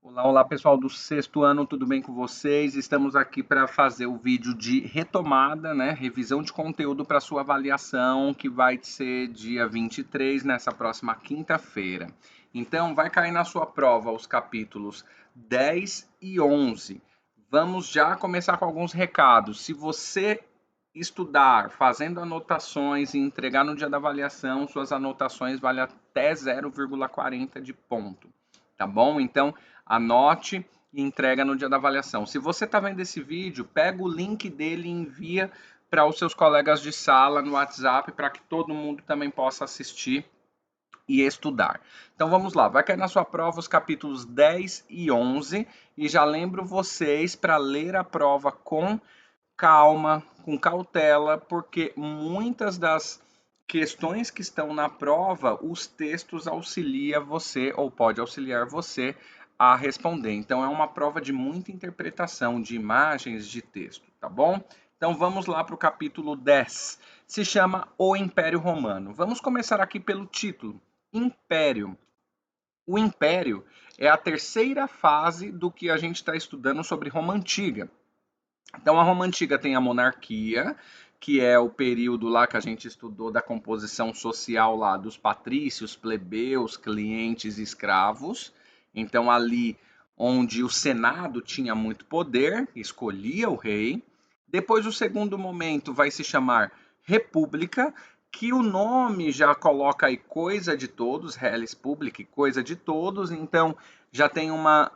Olá, olá pessoal do sexto ano, tudo bem com vocês? Estamos aqui para fazer o vídeo de retomada, né? Revisão de conteúdo para sua avaliação, que vai ser dia 23, nessa próxima quinta-feira. Então, vai cair na sua prova os capítulos 10 e 11. Vamos já começar com alguns recados. Se você estudar, fazendo anotações e entregar no dia da avaliação, suas anotações valem até 0,40 de ponto, tá bom? Então, anote e entrega no dia da avaliação. Se você está vendo esse vídeo, pega o link dele e envia para os seus colegas de sala no WhatsApp para que todo mundo também possa assistir e estudar. Então vamos lá, vai cair na sua prova os capítulos 10 e 11 e já lembro vocês para ler a prova com calma, com cautela, porque muitas das questões que estão na prova, os textos auxilia você ou pode auxiliar você a responder. Então é uma prova de muita interpretação de imagens de texto, tá bom? Então vamos lá para o capítulo 10. Se chama O Império Romano. Vamos começar aqui pelo título. Império. O Império é a terceira fase do que a gente está estudando sobre Roma Antiga. Então, a Roma Antiga tem a monarquia, que é o período lá que a gente estudou da composição social lá dos patrícios, plebeus, clientes e escravos. Então, ali onde o Senado tinha muito poder, escolhia o rei. Depois, o segundo momento vai se chamar República, que o nome já coloca aí coisa de todos, Res Public, coisa de todos. Então, já tem uma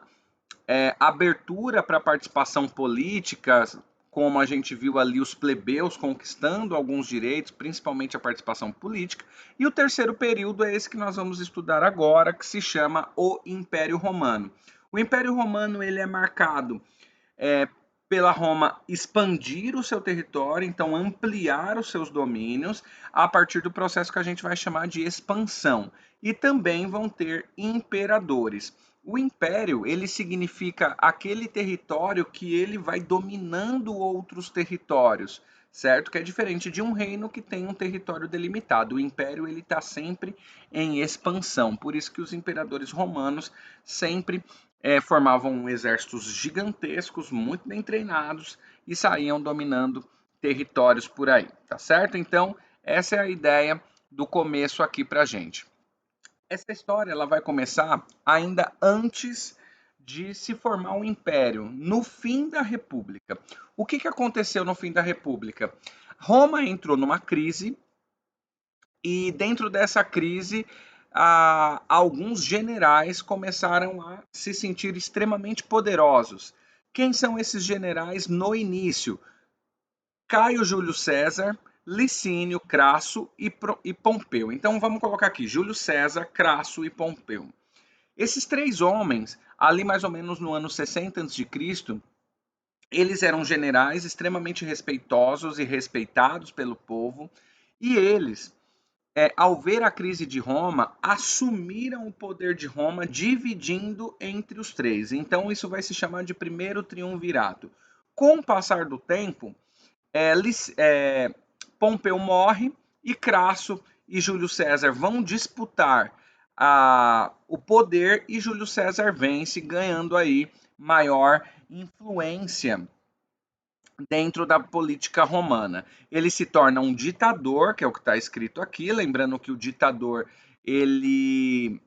abertura para participação política, como a gente viu ali os plebeus conquistando alguns direitos, principalmente a participação política. E o terceiro período é esse que nós vamos estudar agora, que se chama o Império Romano. O Império Romano ele é marcado pela Roma expandir o seu território, então ampliar os seus domínios a partir do processo que a gente vai chamar de expansão. E também vão ter imperadores. O império, ele significa aquele território que ele vai dominando outros territórios, certo? Que é diferente de um reino que tem um território delimitado. O império, ele está sempre em expansão. Por isso que os imperadores romanos sempre formavam exércitos gigantescos, muito bem treinados e saíam dominando territórios por aí, tá certo? Então, essa é a ideia do começo aqui pra gente. Essa história ela vai começar ainda antes de se formar um império, no fim da República. O que aconteceu no fim da República? Roma entrou numa crise e dentro dessa crise alguns generais começaram a se sentir extremamente poderosos. Quem são esses generais no início? Caio Júlio César, Licínio, Crasso e Pompeu. Então vamos colocar aqui Júlio César, Crasso e Pompeu. Esses três homens, ali mais ou menos no ano 60 a.C., eles eram generais extremamente respeitosos e respeitados pelo povo, e eles, ao ver a crise de Roma, assumiram o poder de Roma, dividindo entre os três. Então isso vai se chamar de primeiro triunvirato. Com o passar do tempo, Pompeu morre e Crasso e Júlio César vão disputar o poder e Júlio César vence, ganhando aí maior influência dentro da política romana. Ele se torna um ditador, que é o que está escrito aqui, lembrando que o ditador ele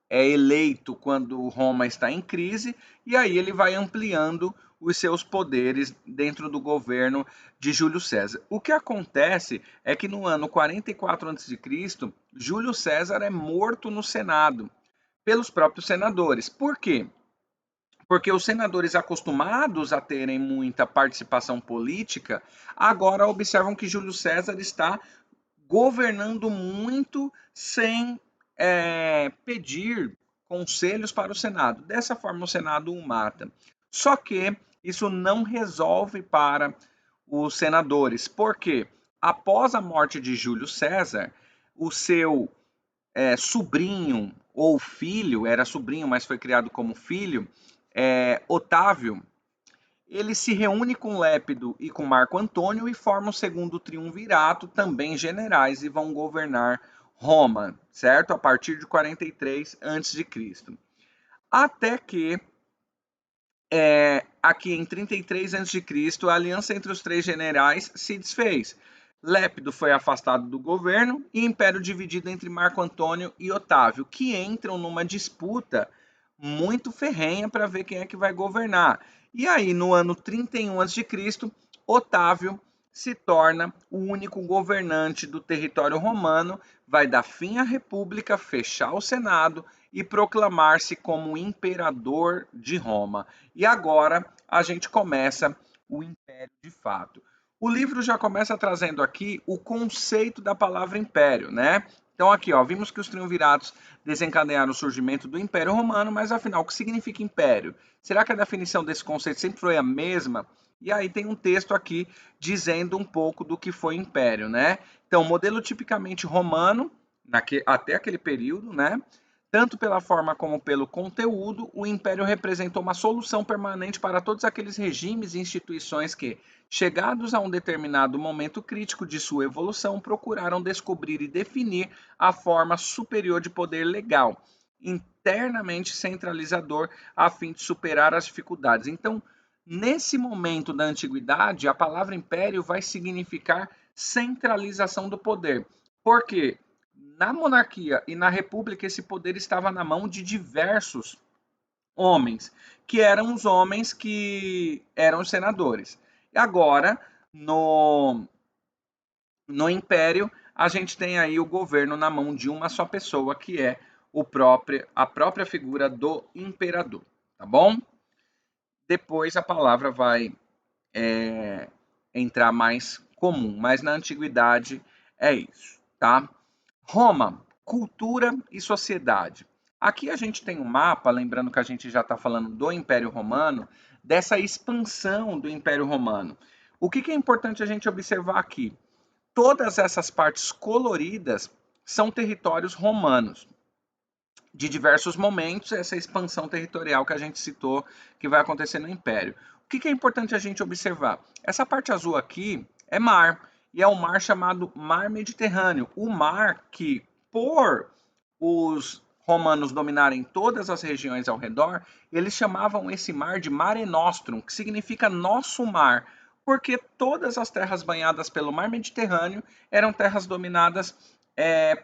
é eleito quando Roma está em crise, e aí ele vai ampliando os seus poderes dentro do governo de Júlio César. O que acontece é que no ano 44 a.C., Júlio César é morto no Senado pelos próprios senadores. Por quê? Porque os senadores acostumados a terem muita participação política, agora observam que Júlio César está governando muito sem pedir conselhos para o Senado. Dessa forma, o Senado o mata. Só que isso não resolve para os senadores, porque após a morte de Júlio César, o seu sobrinho ou filho, era sobrinho, mas foi criado como filho, Otávio, ele se reúne com Lépido e com Marco Antônio e formam o segundo triunvirato, também generais, e vão governar Roma, certo? A partir de 43 a.C. Até que aqui em 33 a.C., a aliança entre os três generais se desfez. Lépido foi afastado do governo e o império dividido entre Marco Antônio e Otávio, que entram numa disputa muito ferrenha para ver quem é que vai governar. E aí, no ano 31 a.C., Otávio se torna o único governante do território romano, vai dar fim à república, fechar o Senado e proclamar-se como imperador de Roma. E agora a gente começa o império de fato. O livro já começa trazendo aqui o conceito da palavra império, né? Então aqui, ó, vimos que os triunviratos desencadearam o surgimento do Império Romano, mas afinal, o que significa império? Será que a definição desse conceito sempre foi a mesma? E aí tem um texto aqui dizendo um pouco do que foi império, né? Então, modelo tipicamente romano, até aquele período, né? Tanto pela forma como pelo conteúdo, o império representou uma solução permanente para todos aqueles regimes e instituições que, chegados a um determinado momento crítico de sua evolução, procuraram descobrir e definir a forma superior de poder legal, internamente centralizador, a fim de superar as dificuldades. Então, nesse momento da antiguidade, a palavra império vai significar centralização do poder. Por quê? Na monarquia e na república, esse poder estava na mão de diversos homens, que eram os homens que eram os senadores. E agora, no império, a gente tem aí o governo na mão de uma só pessoa, que é a própria figura do imperador, tá bom? Depois a palavra vai entrar mais comum, mas na antiguidade é isso, tá? Roma, cultura e sociedade. Aqui a gente tem um mapa, lembrando que a gente já está falando do Império Romano, dessa expansão do Império Romano. O que é importante a gente observar aqui? Todas essas partes coloridas são territórios romanos. De diversos momentos, essa expansão territorial que a gente citou, que vai acontecer no Império. O que é importante a gente observar? Essa parte azul aqui é mar, e é um mar chamado Mar Mediterrâneo. O mar que, por os romanos dominarem todas as regiões ao redor, eles chamavam esse mar de Mare Nostrum, que significa nosso mar, porque todas as terras banhadas pelo Mar Mediterrâneo eram terras dominadas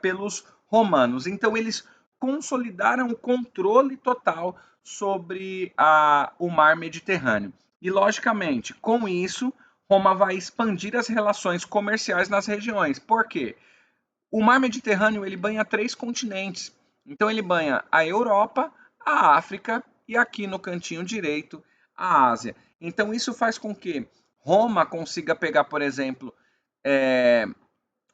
pelos romanos. Então, eles consolidaram o controle total sobre o mar Mediterrâneo. E, logicamente, com isso, Roma vai expandir as relações comerciais nas regiões. Por quê? O mar Mediterrâneo ele banha 3 continentes. Então, ele banha a Europa, a África e aqui no cantinho direito, a Ásia. Então, isso faz com que Roma consiga pegar, por exemplo,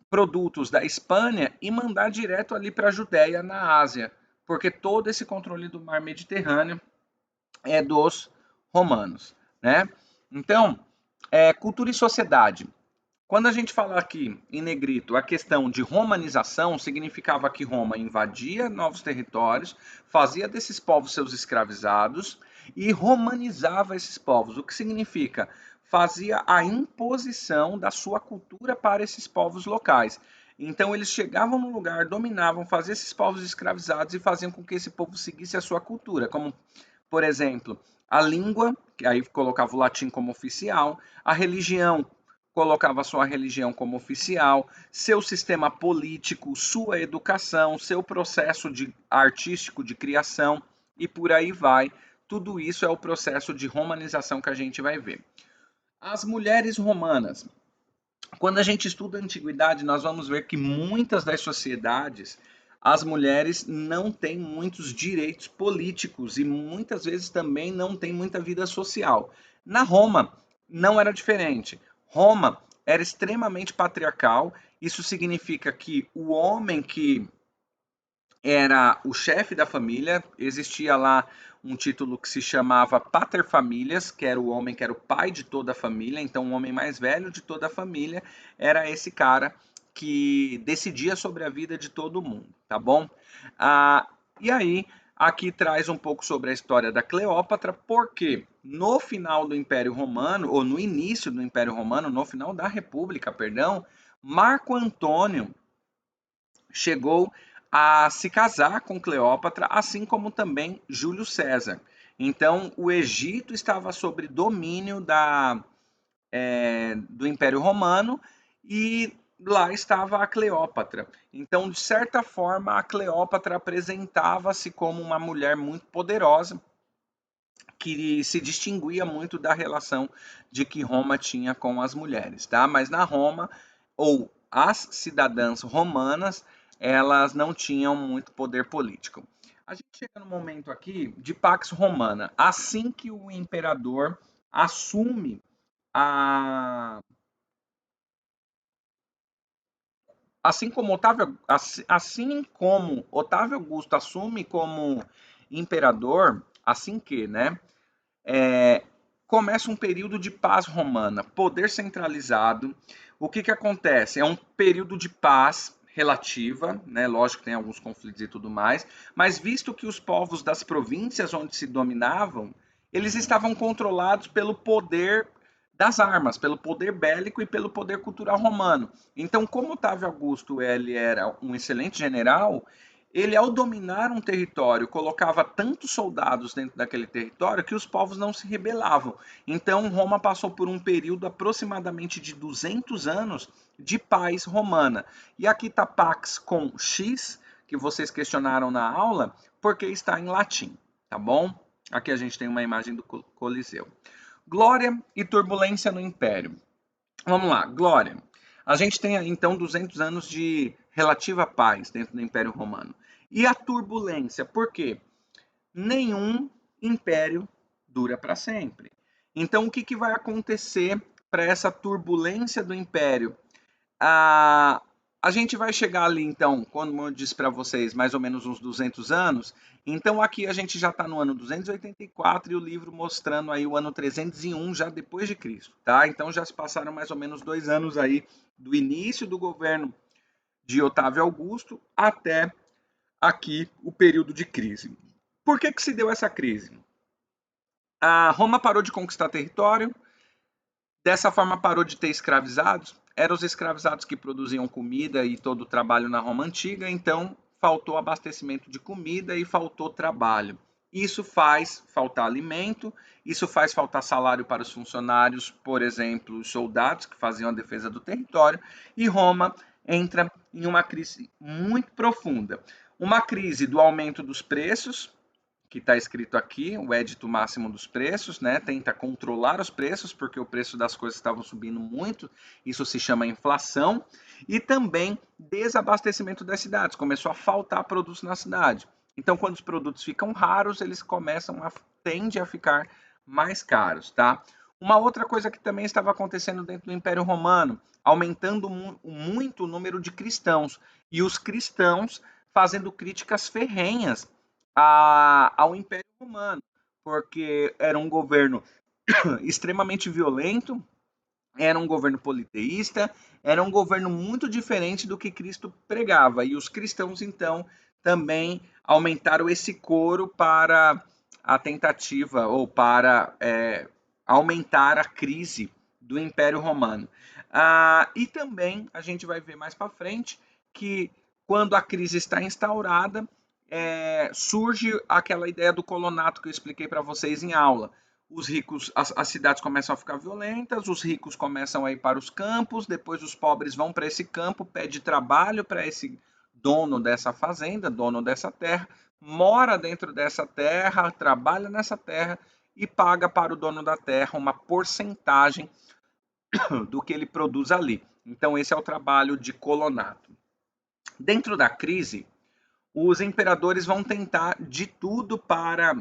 produtos da Espanha e mandar direto ali para a Judéia, na Ásia, porque todo esse controle do mar Mediterrâneo é dos romanos, né? Então, cultura e sociedade. Quando a gente fala aqui em negrito a questão de romanização, significava que Roma invadia novos territórios, fazia desses povos seus escravizados e romanizava esses povos. O que significa? Fazia a imposição da sua cultura para esses povos locais. Então eles chegavam no lugar, dominavam, faziam esses povos escravizados e faziam com que esse povo seguisse a sua cultura, como, por exemplo, a língua, que aí colocava o latim como oficial, a religião, colocava sua religião como oficial, seu sistema político, sua educação, seu processo artístico de criação e por aí vai. Tudo isso é o processo de romanização que a gente vai ver. As mulheres romanas. Quando a gente estuda a antiguidade, nós vamos ver que muitas das sociedades, as mulheres não têm muitos direitos políticos e muitas vezes também não têm muita vida social. Na Roma, não era diferente. Roma era extremamente patriarcal. Isso significa que o homem que era o chefe da família, existia lá um título que se chamava pater familias, que era o homem que era o pai de toda a família, então o homem mais velho de toda a família era esse cara que decidia sobre a vida de todo mundo, tá bom? E aí, aqui traz um pouco sobre a história da Cleópatra, porque no final do Império Romano, ou no início do Império Romano, no final da República, perdão, Marco Antônio chegou a se casar com Cleópatra, assim como também Júlio César. Então, o Egito estava sob domínio do Império Romano e lá estava a Cleópatra. Então, de certa forma, a Cleópatra apresentava-se como uma mulher muito poderosa, que se distinguia muito da relação de que Roma tinha com as mulheres, tá? Mas na Roma, ou as cidadãs romanas, elas não tinham muito poder político. A gente chega no momento aqui de Pax Romana, assim que o imperador assume a assim como Otávio Augusto assume como imperador, assim que, né, começa um período de paz romana, poder centralizado. O que acontece? É um período de paz relativa, né? Lógico que tem alguns conflitos e tudo mais, mas visto que os povos das províncias onde se dominavam, eles estavam controlados pelo poder das armas, pelo poder bélico e pelo poder cultural romano. Então, como Otávio Augusto ele era um excelente general, ele, ao dominar um território, colocava tantos soldados dentro daquele território que os povos não se rebelavam. Então, Roma passou por um período aproximadamente de 200 anos de paz romana. E aqui está Pax com X, que vocês questionaram na aula, porque está em latim, tá bom? Aqui a gente tem uma imagem do Coliseu. Glória e turbulência no Império. Vamos lá, glória. A gente tem então 200 anos de relativa paz dentro do Império Romano. E a turbulência, por quê? Nenhum império dura para sempre. Então, o que vai acontecer para essa turbulência do império? A gente vai chegar ali, então, como eu disse para vocês, mais ou menos uns 200 anos. Então, aqui a gente já está no ano 284 e o livro mostrando aí o ano 301 já depois de Cristo, tá? Então, já se passaram mais ou menos 2 anos aí do início do governo de Otávio Augusto até aqui o período de crise. Por que se deu essa crise? A Roma parou de conquistar território, dessa forma parou de ter escravizados. Eram os escravizados que produziam comida e todo o trabalho na Roma antiga, então faltou abastecimento de comida e faltou trabalho. Isso faz faltar alimento, isso faz faltar salário para os funcionários, por exemplo, os soldados que faziam a defesa do território, e Roma entra em uma crise muito profunda. Uma crise do aumento dos preços, que está escrito aqui, o édito máximo dos preços, né? Tenta controlar os preços, porque o preço das coisas estavam subindo muito, isso se chama inflação, e também desabastecimento das cidades, começou a faltar produtos na cidade. Então, quando os produtos ficam raros, eles tendem a ficar mais caros, tá? Uma outra coisa que também estava acontecendo dentro do Império Romano, aumentando muito o número de cristãos, e os cristãos fazendo críticas ferrenhas ao Império Romano, porque era um governo extremamente violento, era um governo politeísta, era um governo muito diferente do que Cristo pregava. E os cristãos, então, também aumentaram esse coro para a tentativa ou para aumentar a crise do Império Romano. E também a gente vai ver mais para frente que quando a crise está instaurada, surge aquela ideia do colonato que eu expliquei para vocês em aula. Os ricos, as cidades começam a ficar violentas, os ricos começam a ir para os campos, depois os pobres vão para esse campo, pede trabalho para esse dono dessa fazenda, dono dessa terra, mora dentro dessa terra, trabalha nessa terra e paga para o dono da terra uma porcentagem do que ele produz ali. Então esse é o trabalho de colonato. Dentro da crise, os imperadores vão tentar de tudo para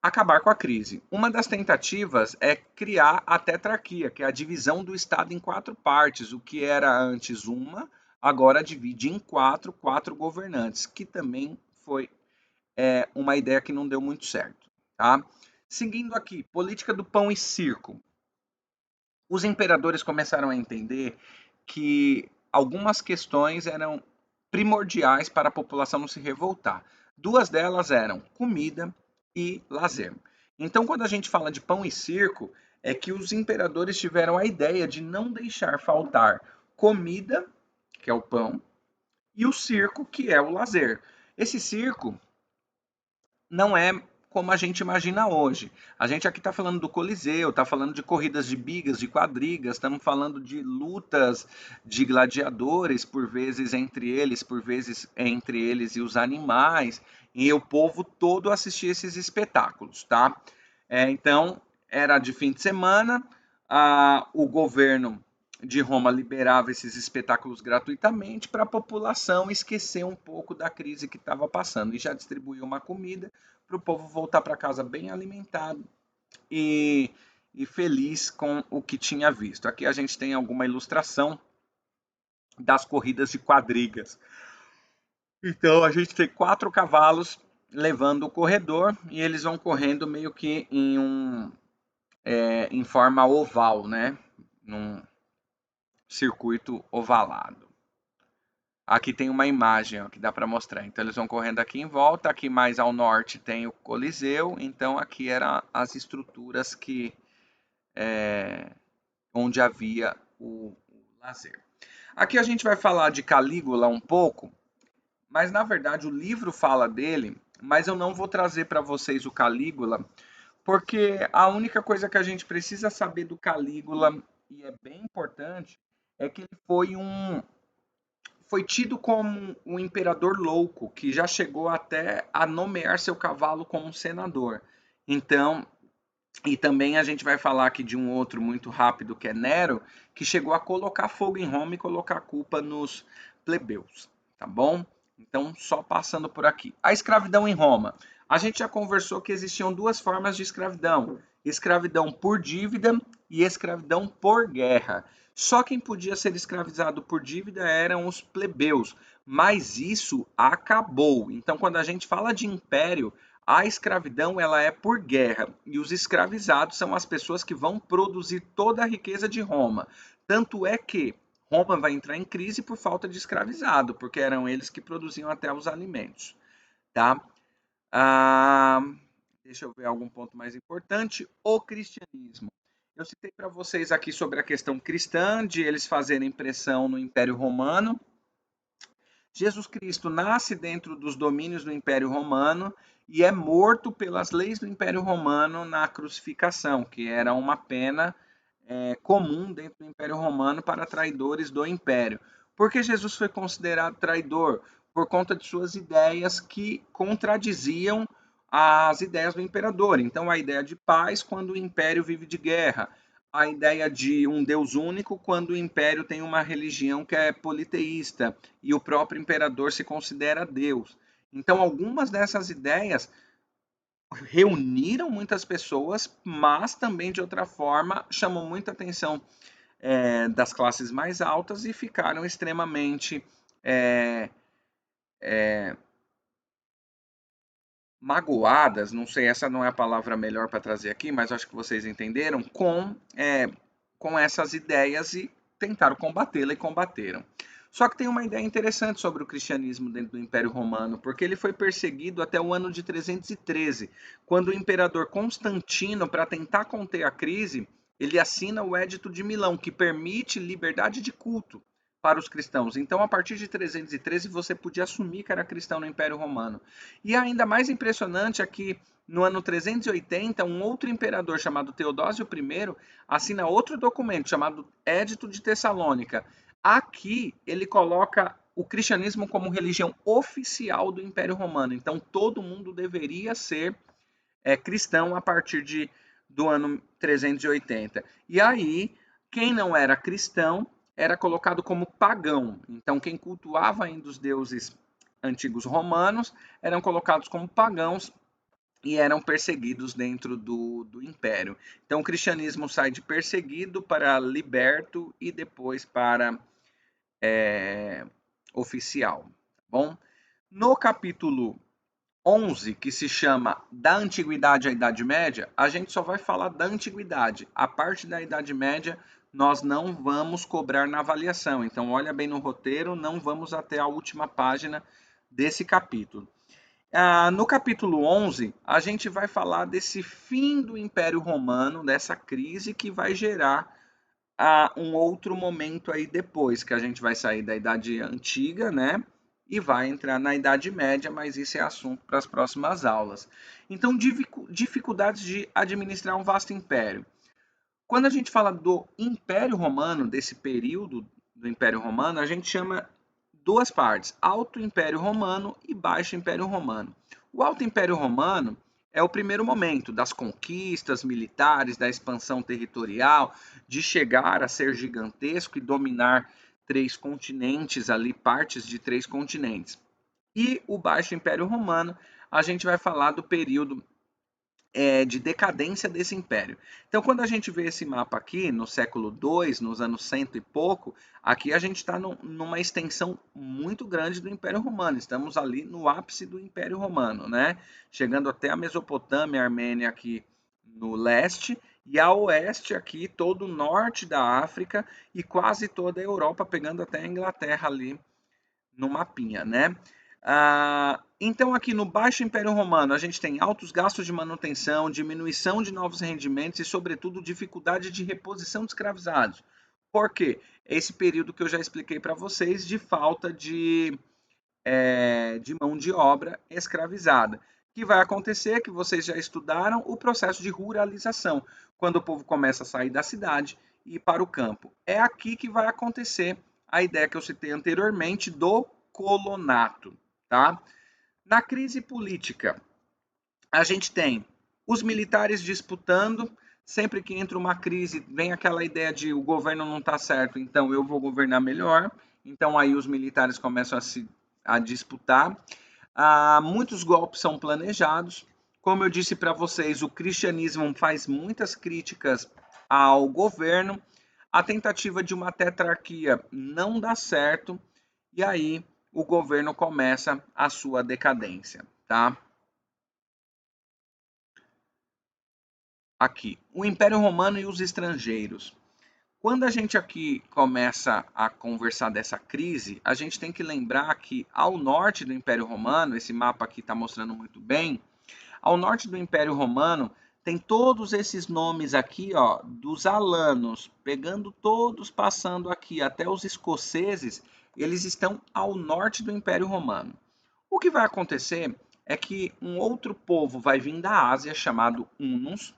acabar com a crise. Uma das tentativas é criar a tetrarquia, que é a divisão do Estado em 4 partes, o que era antes uma, agora divide em quatro governantes, que também foi uma ideia que não deu muito certo. Tá? Seguindo aqui, política do pão e circo. Os imperadores começaram a entender que algumas questões eram primordiais para a população não se revoltar. Duas delas eram comida e lazer. Então, quando a gente fala de pão e circo, é que os imperadores tiveram a ideia de não deixar faltar comida, que é o pão, e o circo, que é o lazer. Esse circo não é como a gente imagina hoje. A gente aqui está falando do Coliseu, está falando de corridas de bigas, de quadrigas, estamos falando de lutas de gladiadores, por vezes entre eles, por vezes entre eles e os animais, e o povo todo assistia esses espetáculos, tá? Então, era de fim de semana, o governo de Roma liberava esses espetáculos gratuitamente para a população esquecer um pouco da crise que estava passando e já distribuía uma comida para o povo voltar para casa bem alimentado e feliz com o que tinha visto. Aqui a gente tem alguma ilustração das corridas de quadrigas. Então a gente tem 4 cavalos levando o corredor e eles vão correndo meio que em forma oval, né? Num circuito ovalado. Aqui tem uma imagem ó, que dá para mostrar. Então eles vão correndo aqui em volta. Aqui mais ao norte tem o Coliseu. Então aqui eram as estruturas que onde havia o lazer. Aqui a gente vai falar de Calígula um pouco, mas na verdade o livro fala dele, mas eu não vou trazer para vocês o Calígula, porque a única coisa que a gente precisa saber do Calígula, e é bem importante, é que ele foi tido como um imperador louco, que já chegou até a nomear seu cavalo como senador. Então, e também a gente vai falar aqui de um outro muito rápido, que é Nero, que chegou a colocar fogo em Roma e colocar a culpa nos plebeus, tá bom? Então, só passando por aqui. A escravidão em Roma. A gente já conversou que existiam 2 formas de escravidão: escravidão por dívida e escravidão por guerra. Só quem podia ser escravizado por dívida eram os plebeus, mas isso acabou. Então, quando a gente fala de império, a escravidão ela é por guerra e os escravizados são as pessoas que vão produzir toda a riqueza de Roma. Tanto é que Roma vai entrar em crise por falta de escravizado, porque eram eles que produziam até os alimentos, tá? Ah, deixa eu ver algum ponto mais importante. O cristianismo. Eu citei para vocês aqui sobre a questão cristã, de eles fazerem pressão no Império Romano. Jesus Cristo nasce dentro dos domínios do Império Romano e é morto pelas leis do Império Romano na crucificação, que era uma pena comum dentro do Império Romano para traidores do Império. Por que Jesus foi considerado traidor? Por conta de suas ideias que contradiziam as ideias do imperador. Então, a ideia de paz quando o Império vive de guerra, a ideia de um Deus único quando o Império tem uma religião que é politeísta e o próprio imperador se considera Deus. Então, algumas dessas ideias reuniram muitas pessoas, mas também de outra forma chamou muita atenção das classes mais altas e ficaram extremamente magoadas, não sei, essa não é a palavra melhor para trazer aqui, mas acho que vocês entenderam, com essas ideias e tentaram combatê-la e combateram. Só que tem uma ideia interessante sobre o cristianismo dentro do Império Romano, porque ele foi perseguido até o ano de 313, quando o imperador Constantino, para tentar conter a crise, ele assina o Édito de Milão, que permite liberdade de culto para os cristãos. Então, a partir de 313, você podia assumir que era cristão no Império Romano. E ainda mais impressionante é que no ano 380, um outro imperador chamado Teodósio I assina outro documento chamado Édito de Tessalônica. Aqui ele coloca o cristianismo como religião oficial do Império Romano. Então todo mundo deveria ser cristão a partir do ano 380. E aí, quem não era cristão era colocado como pagão. Então quem cultuava ainda os deuses antigos romanos eram colocados como pagãos e eram perseguidos dentro do império. Então o cristianismo sai de perseguido para liberto e depois para oficial. Tá bom? No capítulo 11, que se chama Da Antiguidade à Idade Média, a gente só vai falar da Antiguidade. A parte da Idade Média nós não vamos cobrar na avaliação. Então olha bem no roteiro, não vamos até a última página desse capítulo. No capítulo 11, a gente vai falar desse fim do Império Romano, dessa crise que vai gerar um outro momento aí depois, que a gente vai sair da Idade Antiga, né? e vai entrar na Idade Média, mas isso é assunto para as próximas aulas. Então, dificuldades de administrar um vasto império. Quando a gente fala do Império Romano, desse período do Império Romano, a gente chama duas partes, Alto Império Romano e Baixo Império Romano. O Alto Império Romano é o primeiro momento das conquistas militares, da expansão territorial, de chegar a ser gigantesco e dominar três continentes ali, partes de três continentes. E o Baixo Império Romano, a gente vai falar do período de decadência desse império. Então, quando a gente vê esse mapa aqui, no século II, nos anos 100 e pouco, aqui a gente está numa extensão muito grande do Império Romano. Estamos ali no ápice do Império Romano, né? Chegando até a Mesopotâmia, a Armênia aqui no leste, e a oeste aqui todo o norte da África e quase toda a Europa, pegando até a Inglaterra ali no mapinha, né? Então, aqui no Baixo Império Romano, a gente tem altos gastos de manutenção, diminuição de novos rendimentos e, sobretudo, dificuldade de reposição de escravizados. Por quê? Esse período que eu já expliquei para vocês de falta de mão de obra escravizada. O que vai acontecer, que vocês já estudaram, o processo de ruralização, quando o povo começa a sair da cidade e ir para o campo. É aqui que vai acontecer a ideia que eu citei anteriormente do colonato. Tá? Na crise política, a gente tem os militares disputando. Sempre que entra uma crise, vem aquela ideia de o governo não está certo, então eu vou governar melhor. Então aí os militares começam a disputar. Muitos golpes são planejados. Como eu disse para vocês, o cristianismo faz muitas críticas ao governo. A tentativa de uma tetrarquia não dá certo. E aí o governo começa a sua decadência, tá? Aqui, o Império Romano e os estrangeiros. Quando a gente aqui começa a conversar dessa crise, a gente tem que lembrar que ao norte do Império Romano, esse mapa aqui está mostrando muito bem, ao norte do Império Romano tem todos esses nomes aqui, ó, dos alanos, pegando todos, passando aqui até os escoceses, eles estão ao norte do Império Romano. O que vai acontecer é que um outro povo vai vir da Ásia chamado Hunos.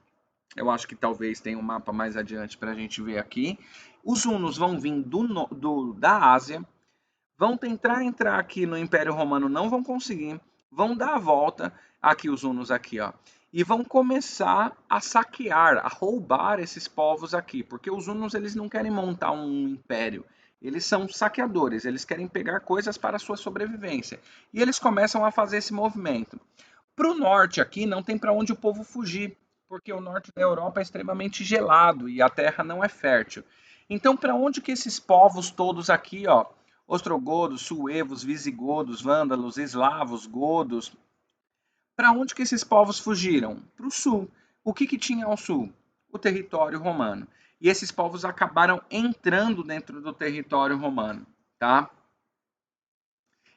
Eu acho que talvez tenha um mapa mais adiante para a gente ver aqui. Os Hunos vão vir da Ásia, vão tentar entrar aqui no Império Romano, não vão conseguir, vão dar a volta, aqui os Hunos aqui, ó, e vão começar a saquear, a roubar esses povos aqui, porque os Hunos eles não querem montar um império, eles são saqueadores, eles querem pegar coisas para a sua sobrevivência. E eles começam a fazer esse movimento. Para o norte aqui não tem para onde o povo fugir, porque o norte da Europa é extremamente gelado e a terra não é fértil. Então, para onde que esses povos todos aqui, ó, ostrogodos, suevos, visigodos, vândalos, eslavos, godos, para onde que esses povos fugiram? Para o sul. O que tinha ao sul? O território romano. E esses povos acabaram entrando dentro do território romano, tá?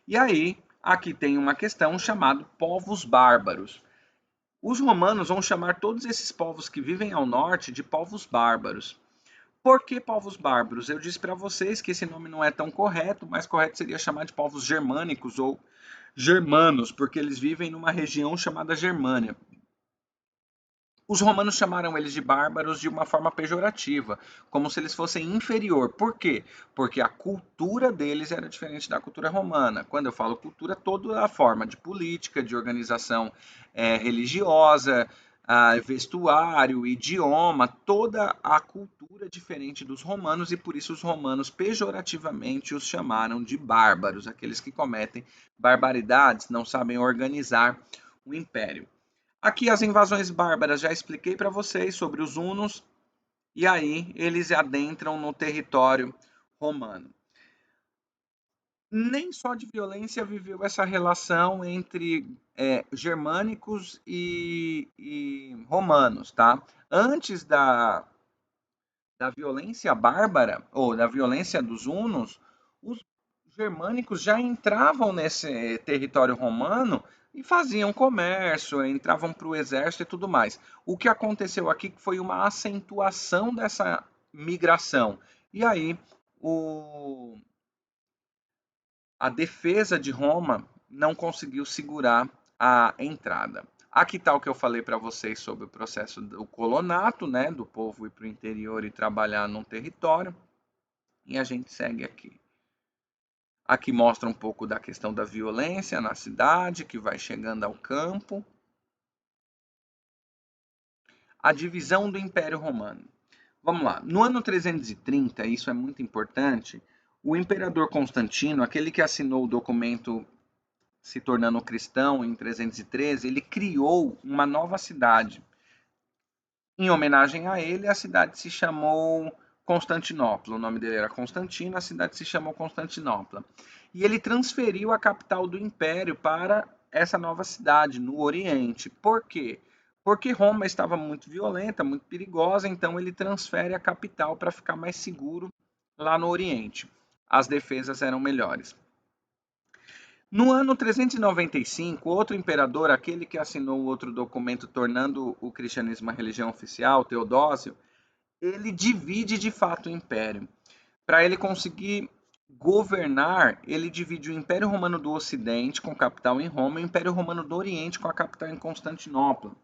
E aí, aqui tem uma questão chamada povos bárbaros. Os romanos vão chamar todos esses povos que vivem ao norte de povos bárbaros. Por que povos bárbaros? Eu disse para vocês que esse nome não é tão correto, mais correto seria chamar de povos germânicos ou germanos, porque eles vivem numa região chamada Germânia. Os romanos chamaram eles de bárbaros de uma forma pejorativa, como se eles fossem inferior. Por quê? Porque a cultura deles era diferente da cultura romana. Quando eu falo cultura, toda a forma de política, de organização religiosa, vestuário, idioma, toda a cultura diferente dos romanos, e por isso os romanos pejorativamente os chamaram de bárbaros, aqueles que cometem barbaridades, não sabem organizar o império. Aqui as invasões bárbaras, já expliquei para vocês sobre os hunos, e aí eles adentram no território romano. Nem só de violência viveu essa relação entre germânicos e romanos, tá? Antes da violência bárbara, ou da violência dos hunos, os germânicos já entravam nesse território romano e faziam comércio, entravam para o exército e tudo mais. O que aconteceu aqui foi uma acentuação dessa migração. E aí o, a defesa de Roma não conseguiu segurar a entrada. Aqui está o que eu falei para vocês sobre o processo do colonato, né, do povo ir para o interior e trabalhar num território. E a gente segue aqui. Aqui mostra um pouco da questão da violência na cidade, que vai chegando ao campo. A divisão do Império Romano. Vamos lá. No ano 330, isso é muito importante, o imperador Constantino, aquele que assinou o documento se tornando cristão em 313, ele criou uma nova cidade. Em homenagem a ele, a cidade se chamou Constantinopla. O nome dele era Constantino, a cidade se chamou Constantinopla. E ele transferiu a capital do império para essa nova cidade, no Oriente. Por quê? Porque Roma estava muito violenta, muito perigosa, então ele transfere a capital para ficar mais seguro lá no Oriente. As defesas eram melhores. No ano 395, outro imperador, aquele que assinou outro documento tornando o cristianismo a religião oficial, Teodósio, ele divide de fato o império. Para ele conseguir governar, ele divide o Império Romano do Ocidente, com capital em Roma, e o Império Romano do Oriente, com a capital em Constantinopla.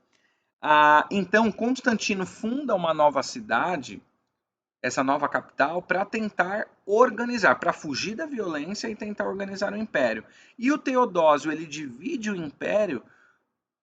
Então, Constantino funda uma nova cidade, essa nova capital, para tentar organizar, para fugir da violência e tentar organizar o império. E o Teodósio, ele divide o império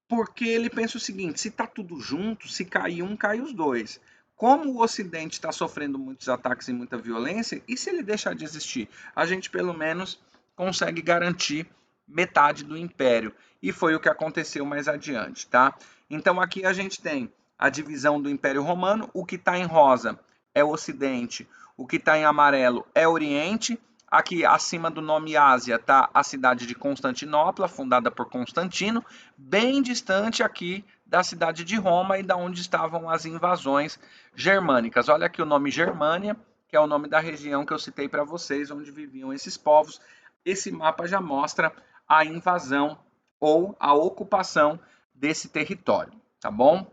porque ele pensa o seguinte: se está tudo junto, se cair um, cai os dois. Como o Ocidente está sofrendo muitos ataques e muita violência, e se ele deixar de existir? A gente pelo menos consegue garantir metade do império. E foi o que aconteceu mais adiante, tá? Então aqui a gente tem a divisão do Império Romano, o que está em rosa é o Ocidente, o que está em amarelo é o Oriente. Aqui acima do nome Ásia está a cidade de Constantinopla, fundada por Constantino, bem distante aqui da cidade de Roma e da onde estavam as invasões germânicas. Olha aqui o nome Germânia, que é o nome da região que eu citei para vocês, onde viviam esses povos. Esse mapa já mostra a invasão ou a ocupação desse território, tá bom?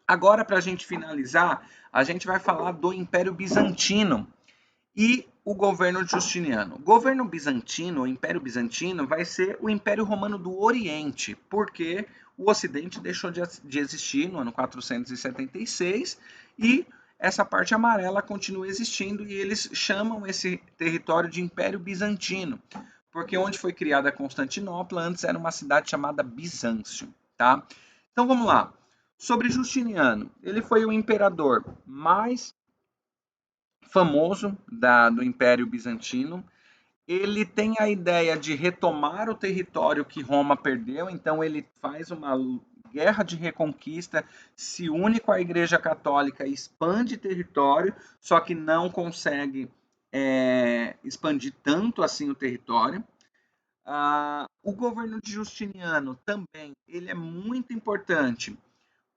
Agora, para a gente finalizar, a gente vai falar do Império Bizantino e o governo Justiniano. O governo bizantino, o Império Bizantino, vai ser o Império Romano do Oriente, porque o Ocidente deixou de existir no ano 476 e essa parte amarela continua existindo e eles chamam esse território de Império Bizantino, porque onde foi criada Constantinopla antes era uma cidade chamada Bizâncio, tá? Então vamos lá. Sobre Justiniano, ele foi o imperador mais famoso do Império Bizantino. Ele tem a ideia de retomar o território que Roma perdeu, então ele faz uma guerra de reconquista, se une com a Igreja Católica, expande território, só que não consegue expandir tanto assim o território. O governo de Justiniano também ele é muito importante,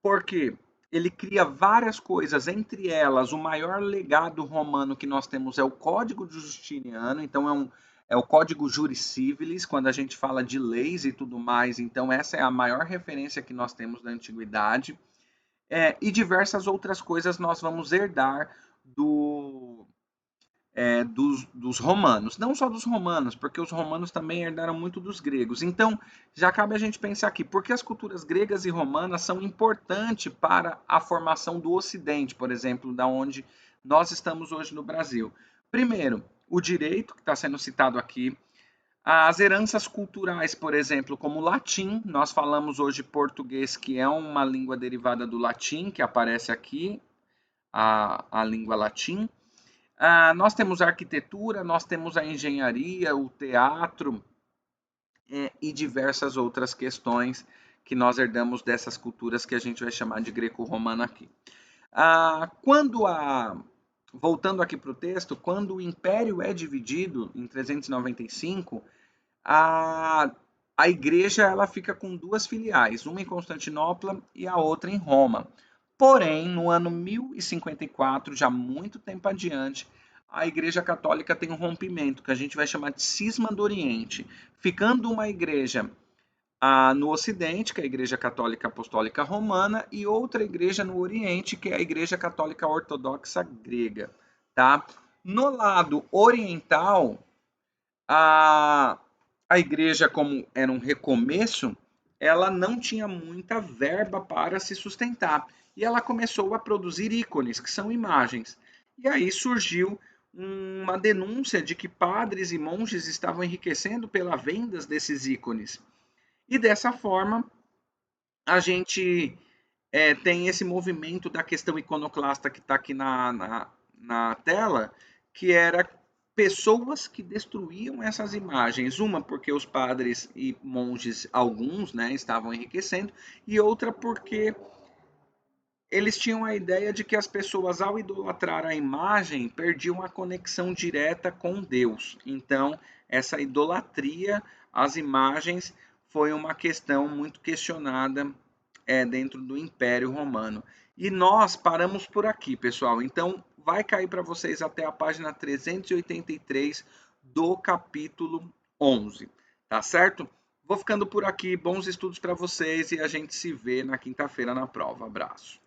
porque ele cria várias coisas, entre elas o maior legado romano que nós temos é o Código de Justiniano, então é o Código Juris Civilis, quando a gente fala de leis e tudo mais, então essa é a maior referência que nós temos da antiguidade. E diversas outras coisas nós vamos herdar dos romanos, não só dos romanos, porque os romanos também herdaram muito dos gregos. Então, já cabe a gente pensar aqui, por que as culturas gregas e romanas são importantes para a formação do Ocidente, por exemplo, da onde nós estamos hoje no Brasil? Primeiro, o direito, que está sendo citado aqui, as heranças culturais, por exemplo, como o latim, nós falamos hoje português, que é uma língua derivada do latim, que aparece aqui, a língua latim. Nós temos a arquitetura, nós temos a engenharia, o teatro e diversas outras questões que nós herdamos dessas culturas que a gente vai chamar de greco-romana aqui. Voltando aqui para o texto, quando o império é dividido em 395, a igreja ela fica com duas filiais, uma em Constantinopla e a outra em Roma. Porém, no ano 1054, já muito tempo adiante, a Igreja Católica tem um rompimento, que a gente vai chamar de Cisma do Oriente, ficando uma igreja no Ocidente, que é a Igreja Católica Apostólica Romana, e outra igreja no Oriente, que é a Igreja Católica Ortodoxa Grega. Tá? No lado oriental, a, a igreja, como era um recomeço, ela não tinha muita verba para se sustentar. E ela começou a produzir ícones, que são imagens. E aí surgiu uma denúncia de que padres e monges estavam enriquecendo pela venda desses ícones. E dessa forma, a gente tem esse movimento da questão iconoclasta que está aqui na tela, que era pessoas que destruíam essas imagens. Uma porque os padres e monges, alguns, né, estavam enriquecendo, e outra porque eles tinham a ideia de que as pessoas, ao idolatrar a imagem, perdiam a conexão direta com Deus. Então, essa idolatria às imagens foi uma questão muito questionada dentro do Império Romano. E nós paramos por aqui, pessoal. Então, vai cair para vocês até a página 383 do capítulo 11. Tá certo? Vou ficando por aqui. Bons estudos para vocês e a gente se vê na quinta-feira na prova. Abraço.